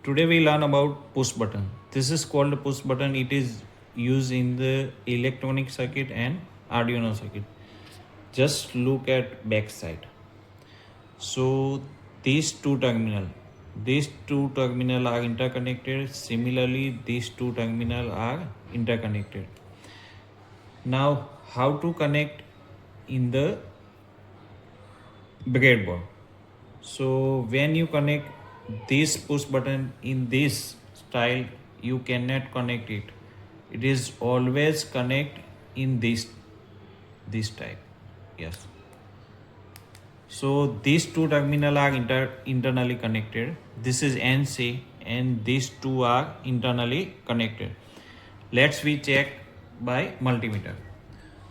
Today we learn about push button. This is called push button. It is used in the electronic circuit and Arduino circuit. Just look at back side. So these two terminal are interconnected. Similarly, these two terminal are interconnected. Now, how to connect in the breadboard? So when you connect this push button in this style, you cannot connect it. It is always connect in this type. Yes. So these two terminal are internally connected. This is NC and these two are internally connected. Let's we check by multimeter.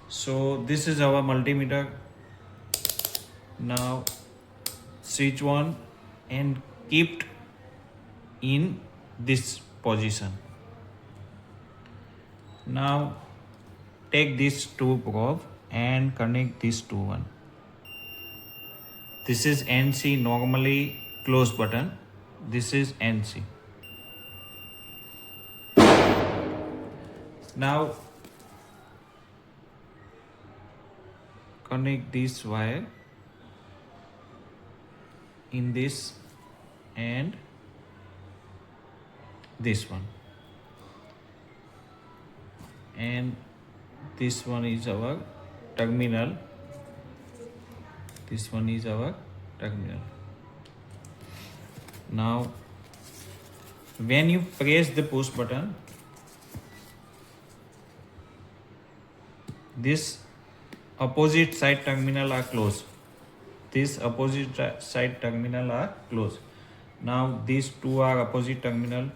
So this is our multimeter. Now switch on and keep in this position. Now take this two probe and connect this to one. This is NC, normally close button. This is NC. Now connect this wire in this and this one, and this one is our terminal. This one is our terminal. Now when you press the push button, this opposite side terminal are closed. This opposite side terminal are closed. Now these two are opposite terminal.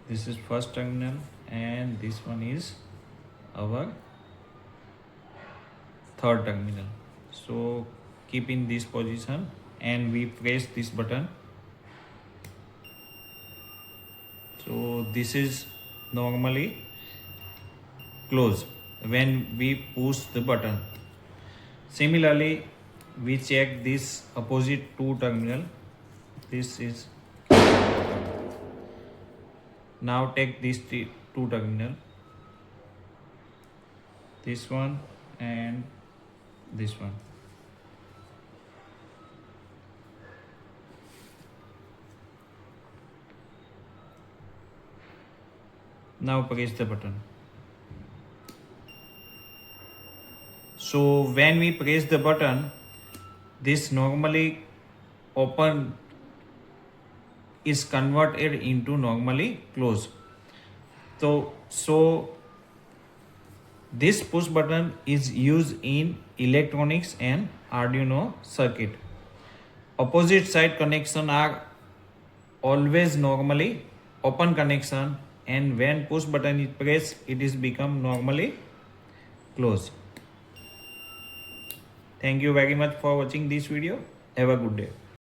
This is first terminal and this one is our third terminal. So keep in this position and we press this button. So this is normally closed when we push the button. Similarly, we check this opposite two terminal. This is, now take these two terminal, this one and this one. Now press the button. So when we press the button, this normally open is converted into normally close. So this push button is used in electronics and Arduino circuit. Opposite side connection are always normally open connection, and when push button is pressed, it is become normally closed. Thank you very much for watching this video. Have a good day.